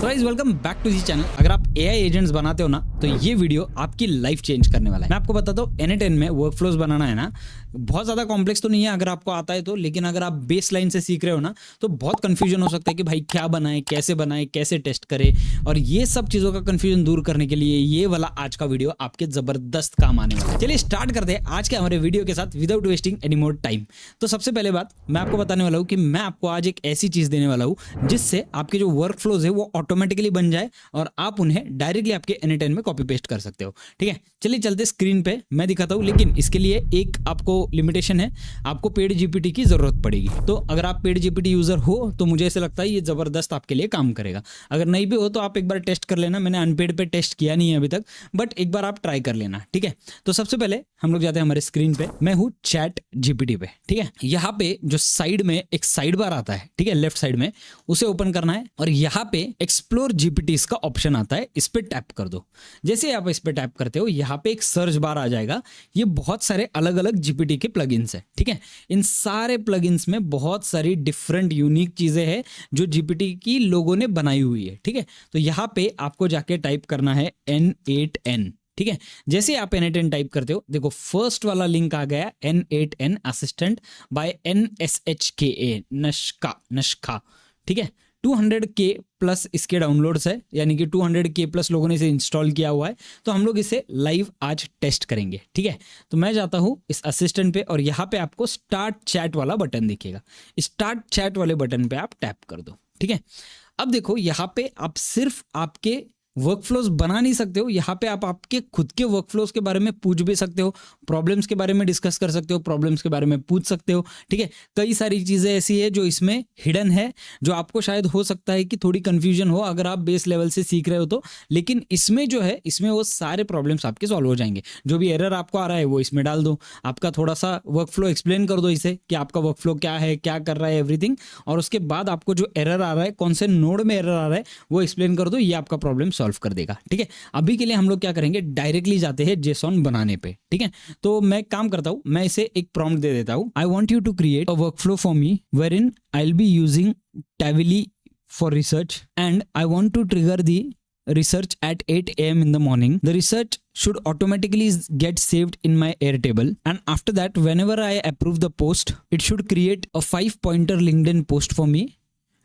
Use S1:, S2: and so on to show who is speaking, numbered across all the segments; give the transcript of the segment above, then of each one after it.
S1: तो guys welcome back to the channel. अगर आप एआई एजेंट्स बनाते हो ना तो ये वीडियो आपकी लाइफ चेंज करने वाला है। मैं आपको बताता हूँ N10 में वर्कफ्लोज बनाना है ना, बहुत ज़्यादा कॉम्प्लेक्स तो नहीं है अगर आपको आता है तो, लेकिन अगर आप बेस लाइन से सीख रहे हो ना तो बहुत कंफ्यूजन हो सकता है कि भाई क्या बनाए, कैसे टेस्ट करे। और ये सब चीज़ों का कंफ्यूजन दूर करने के लिए ये वाला आज का वीडियो आपके ज़बरदस्त काम आने वाला है। चलिए स्टार्ट करते हैं आज के हमारे वीडियो के साथ without wasting any more time. तो सबसे पहले बात मैं आपको बताने वाला हूँ कि मैं आपको आज एक ऐसी चीज़ देने वाला हूँ जिससे आपके जो वर्क फ्लोज है वो ऑटोमेटिकली बन जाए और आप उन्हें डायरेक्टली आपके N10 में कॉपी पेस्ट कर सकते हो। ठीक है, चलिए चलते स्क्रीन पे मैं दिखाता हूँ, लेकिन इसके लिए एक आपको लिमिटेशन है, आपको पेड जीपीटी की जरूरत पड़ेगी। तो अगर आप पेड जीपीटी यूजर हो तो मुझे ऐसा लगता है ये जबरदस्त आपके लिए काम करेगा। अगर नहीं भी हो तो आप एक बार टेस्ट कर लेना, मैंने अनपेड पे टेस्ट किया नहीं है अभी तक, बट एक बार आप ट्राई कर लेना। ठीक है, तो सबसे पहले हम लोग जाते हैं हमारे स्क्रीन पे। मैं हूँ चैट जीपीटी पे। ठीक है, यहाँ पे जो साइड में एक साइड बार आता है, ठीक है, लेफ्ट साइड में उसे ओपन करना है और यहाँ पे एक्सप्लोर जीपीटीज का ऑप्शन आता है, इस पे टैप कर दो। जैसे आप इस पे टैप करते हो यहाँ पे एक सर्च बार आ जाएगा। ये बहुत सारे अलग अलग जीपीटी के प्लगइन्स है। ठीक है, इन सारे प्लगइन्स में बहुत सारी डिफरेंट यूनिक चीजें हैं जो जीपीटी की लोगों ने बनाई हुई है। ठीक है, तो यहाँ पे आपको जाके टाइप करना है N8N। ठीक है, जैसे आप N8N टाइप करते हो, देखो फर्स्ट वाला लिंक आ गया N8N असिस्टेंट बाय NSHKA नशका। ठीक है, 200K प्लस इसके डाउनलोड्स है, यानी कि 200K प्लस लोगों ने इसे इंस्टॉल किया हुआ है। तो हम लोग इसे लाइव आज टेस्ट करेंगे। ठीक है, तो मैं जाता हूँ इस असिस्टेंट पे और यहाँ पे आपको स्टार्ट चैट वाला बटन दिखेगा। स्टार्ट चैट वाले बटन पे आप टैप कर दो। ठीक है, अब देखो यहाँ पे आप सिर्फ आपके वर्कफ्लोज बना नहीं सकते हो, यहाँ पे आप आपके खुद के वर्कफ्लोज के बारे में पूछ भी सकते हो, प्रॉब्लम्स के बारे में डिस्कस कर सकते हो, प्रॉब्लम्स के बारे में पूछ सकते हो। ठीक है, कई सारी चीज़ें ऐसी है जो इसमें हिडन है, जो आपको शायद हो सकता है कि थोड़ी कंफ्यूजन हो अगर आप बेस लेवल से सीख रहे हो तो, लेकिन इसमें जो है इसमें वो सारे प्रॉब्लम्स आपके सॉल्व हो जाएंगे। जो भी एरर आपको आ रहा है वो इसमें डाल दो, आपका थोड़ा सा वर्कफ्लो एक्सप्लेन कर दो इसे कि आपका वर्कफ्लो क्या है, क्या कर रहा है, एवरीथिंग। और उसके बाद आपको जो एरर आ रहा है, कौन से नोड में एरर आ रहा है वो एक्सप्लेन कर दो, ये आपका प्रॉब्लम सॉल्व कर देगा। ठीक है, अभी के लिए हम लोग क्या करेंगे, डायरेक्टली जाते हैं जेसॉन बनाने पे। ठीक है, तो मैं काम करता हूं, मैं इसे एक प्रॉम्प्ट दे देता हूं। I want you to create a workflow for me where in I will be using Tavily for research and I want to trigger the research at 8 a.m. in the morning. The research should automatically get saved in my Airtable, and after that whenever I approve the post it should create a 5-pointer LinkedIn post for me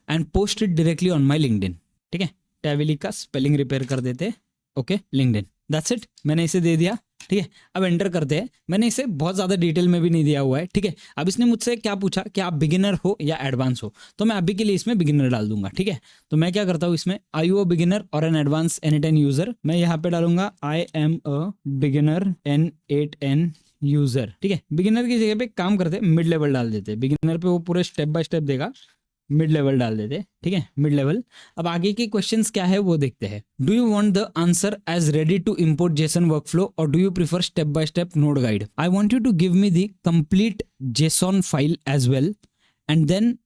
S1: and post it directly on my LinkedIn. ठीक है, Tavily का spelling repair कर देते। Okay, LinkedIn, that's it, मैंने इसे दे दिया। ठीक है, अब एंटर करते हैं। मैंने इसे बहुत ज़्यादा डिटेल में भी नहीं दिया हुआ है। ठीक है, अब इसने मुझसे क्या पूछा कि आप बिगिनर हो या एडवांस हो, तो मैं अभी के लिए इसमें बिगिनर डाल दूंगा। ठीक है, तो मैं क्या करता हूँ इसमें, आई यू अ बिगिनर और एन एडवांस N8N यूजर, मैं यहाँ पे डालूंगा I am a beginner N8N user. ठीक है, बिगिनर की जगह पे काम करते मिड लेवल डाल देते। बिगिनर पे वो पूरे स्टेप बाय स्टेप देगा, मिड लेवल डाल देते। ठीक है, मिड लेवल। अब आगे के क्वेश्चंस क्या है वो देखते हैं। Do you want the answer as ready to import JSON workflow और do you prefer step by step node guide? I want you to give me the complete JSON file as well and then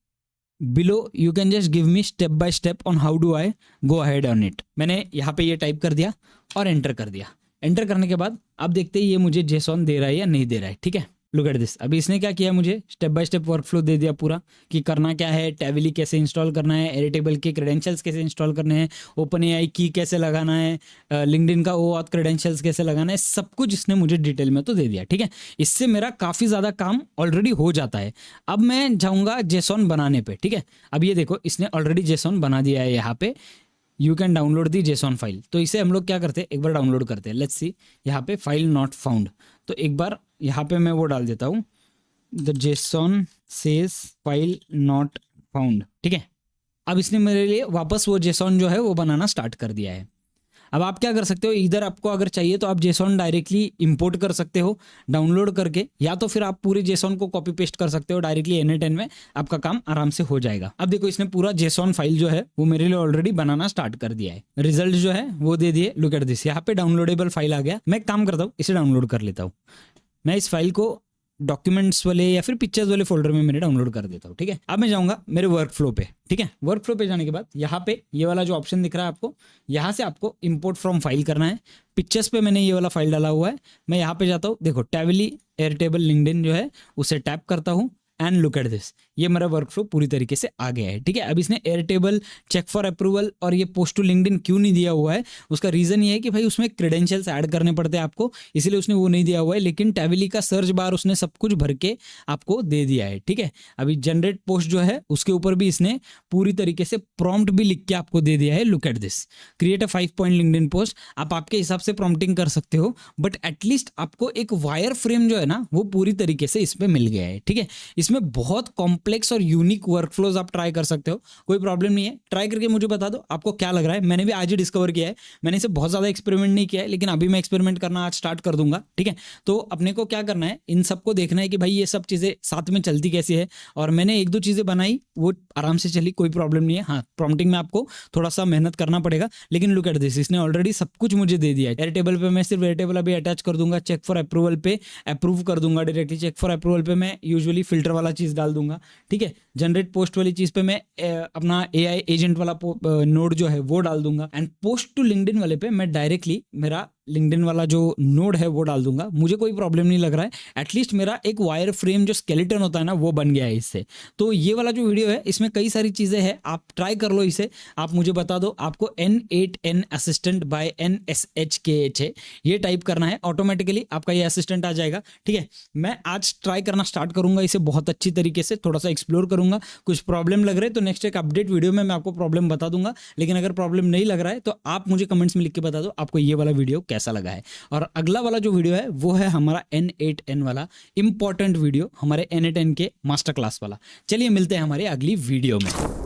S1: below you can just give me step by step on how do I go ahead on it. मैंने यहाँ पे ये type कर दिया और enter कर दिया। Enter करने के बाद अब देखते हैं ये मुझे जेसन दे रहा है या नहीं दे रहा है। ठीक है, लुक एट दिस। अभी इसने क्या किया, मुझे स्टेप बाय स्टेप वर्कफ्लो दे दिया पूरा कि करना क्या है, Tavily कैसे इंस्टॉल करना है, एयरटेबल के क्रेडेंशियल्स कैसे इंस्टॉल करने हैं, OpenAI की कैसे लगाना है, लिंक्डइन का OAuth क्रेडेंशियल्स कैसे लगाना है, सब कुछ इसने मुझे डिटेल में तो दे दिया। ठीक है, इससे मेरा काफ़ी ज़्यादा काम ऑलरेडी हो जाता है। अब मैं जाऊँगा जेसॉन बनाने पर। ठीक है, अब ये देखो इसने ऑलरेडी जेसॉन बना दिया है। यहाँ पे you can download the JSON file. तो इसे हम लोग क्या करते हैं, एक बार डाउनलोड करते हैं। लेट्स सी, यहाँ पे फाइल नॉट फाउंड, तो एक बार यहाँ पे मैं वो डाल देता हूँ, the JSON says file not found. ठीक है, अब इसने मेरे लिए वापस वो जेसॉन जो है वो बनाना स्टार्ट कर दिया है। अब आप क्या कर सकते हो, इधर आपको अगर चाहिए तो आप जेसॉन डायरेक्टली इंपोर्ट कर सकते हो डाउनलोड करके, या तो फिर आप पूरे जेसॉन को कॉपी पेस्ट कर सकते हो डायरेक्टली N8N में, आपका काम आराम से हो जाएगा। अब देखो इसने पूरा जेसॉन फाइल जो है वो मेरे लिए ऑलरेडी बनाना स्टार्ट कर दिया है। रिजल्ट जो है वो दे दिए। लुक एट दिस, यहाँ पे डाउनलोडेबल फाइल आ गया। मैं काम करता हूँ, इसे डाउनलोड कर लेता हूँ। मैं इस फाइल को डॉक्यूमेंट्स वाले या फिर पिक्चर्स वाले फोल्डर में मेरे डाउनलोड कर देता हूँ। ठीक है, अब मैं जाऊँगा मेरे वर्कफ्लो पे। ठीक है, वर्कफ्लो पे जाने के बाद यहाँ पे ये वाला जो ऑप्शन दिख रहा है आपको, यहाँ से आपको इंपोर्ट फ्रॉम फाइल करना है। पिक्चर्स पे मैंने ये वाला फाइल डाला हुआ है, मैं यहाँ पे जाता हूँ, देखो Tavily एयरटेबल लिंक्डइन जो है उसे टैप करता हूँ एंड लुक एट दिस, ये मेरा वर्कफ्लो पूरी तरीके से आ गया है। ठीक है, अब इसने एयरटेबल, चेक फॉर अप्रूवल और ये पोस्ट टू लिंक्डइन क्यों नहीं दिया हुआ है, उसका रीजन ये है कि भाई उसमें क्रेडेंशियल्स ऐड करने पड़ते हैं आपको, इसलिए उसने वो नहीं दिया हुआ है। लेकिन टैवली का सर्च बार उसने सब कुछ भर के आपको दे दिया है। ठीक है, अभी जनरेट पोस्ट जो है उसके ऊपर भी इसने पूरी तरीके से प्रॉम्प्ट भी लिख के आपको दे दिया है। Look at this, create a 5 point LinkedIn post. आप आपके हिसाब से प्रॉम्प्टिंग कर सकते हो, बट एटलीस्ट आपको एक वायर फ्रेम जो है ना वो पूरी तरीके से इस पे मिल गया है। ठीक है, इसमें बहुत कॉम्प्लेक्स और यूनिक वर्कफ्लोज आप ट्राई कर सकते हो, कोई प्रॉब्लम नहीं है। ट्राई करके मुझे बता दो आपको क्या लग रहा है। मैंने भी आज ही डिस्कवर किया है, मैंने इसे बहुत ज़्यादा एक्सपेरिमेंट नहीं किया है, लेकिन अभी मैं एक्सपेरिमेंट करना आज स्टार्ट कर दूंगा। ठीक है, तो अपने को क्या करना है, इन सबको देखना है कि भाई ये सब चीज़ें साथ में चलती कैसी है। और मैंने एक दो चीज़ें बनाई, वो आराम से चली, कोई प्रॉब्लम नहीं है। हाँ, प्रॉम्प्टिंग में आपको थोड़ा सा मेहनत करना पड़ेगा, लेकिन लुक एट दिस, इसने ऑलरेडी सब कुछ मुझे दे दिया है। एयरटेबल पे मैं सिर्फ एयरटेबल अभी अटैच कर दूंगा, चेक फॉर अप्रूवल पे अप्रूव कर दूंगा डायरेक्टली। चेक फॉर अप्रूवल पे मैं यूजुअली फिल्टर वाला चीज़ डाल दूंगा। ठीक है, जनरेट पोस्ट वाली चीज़ पे मैं अपना AI एजेंट वाला नोड जो है वो डाल दूंगा। एंड पोस्ट टू लिंक्डइन वाले पे मैं डायरेक्टली मेरा लिंक्डइन वाला जो नोड है वो डाल दूंगा। मुझे कोई प्रॉब्लम नहीं लग रहा है, एटलीस्ट मेरा एक वायर फ्रेम जो स्केलेटन होता है ना वो बन गया है इससे। तो ये वाला जो वीडियो है इसमें कई सारी चीज़ें हैं, आप ट्राई कर लो इसे। आप मुझे बता दो, आपको N8N असिस्टेंट बाय NSHKH है, ये टाइप करना है, ऑटोमेटिकली आपका ये असिस्टेंट आ जाएगा। ठीक है, मैं आज ट्राई करना स्टार्ट करूंगा इसे बहुत अच्छी तरीके से, थोड़ा सा एक्सप्लोर करूंगा। कुछ प्रॉब्लम लग रहा है तो नेक्स्ट एक अपडेट वीडियो में मैं आपको प्रॉब्लम बता दूंगा, लेकिन अगर प्रॉब्लम नहीं लग रहा है तो आप मुझे कमेंट्स में लिख के बता दो आपको ये वाला वीडियो कैसा लगा है। और अगला वाला जो वीडियो है वो है हमारा N8N वाला इंपॉर्टेंट वीडियो, हमारे N8N के मास्टर क्लास वाला। चलिए मिलते हैं हमारे अगली वीडियो में।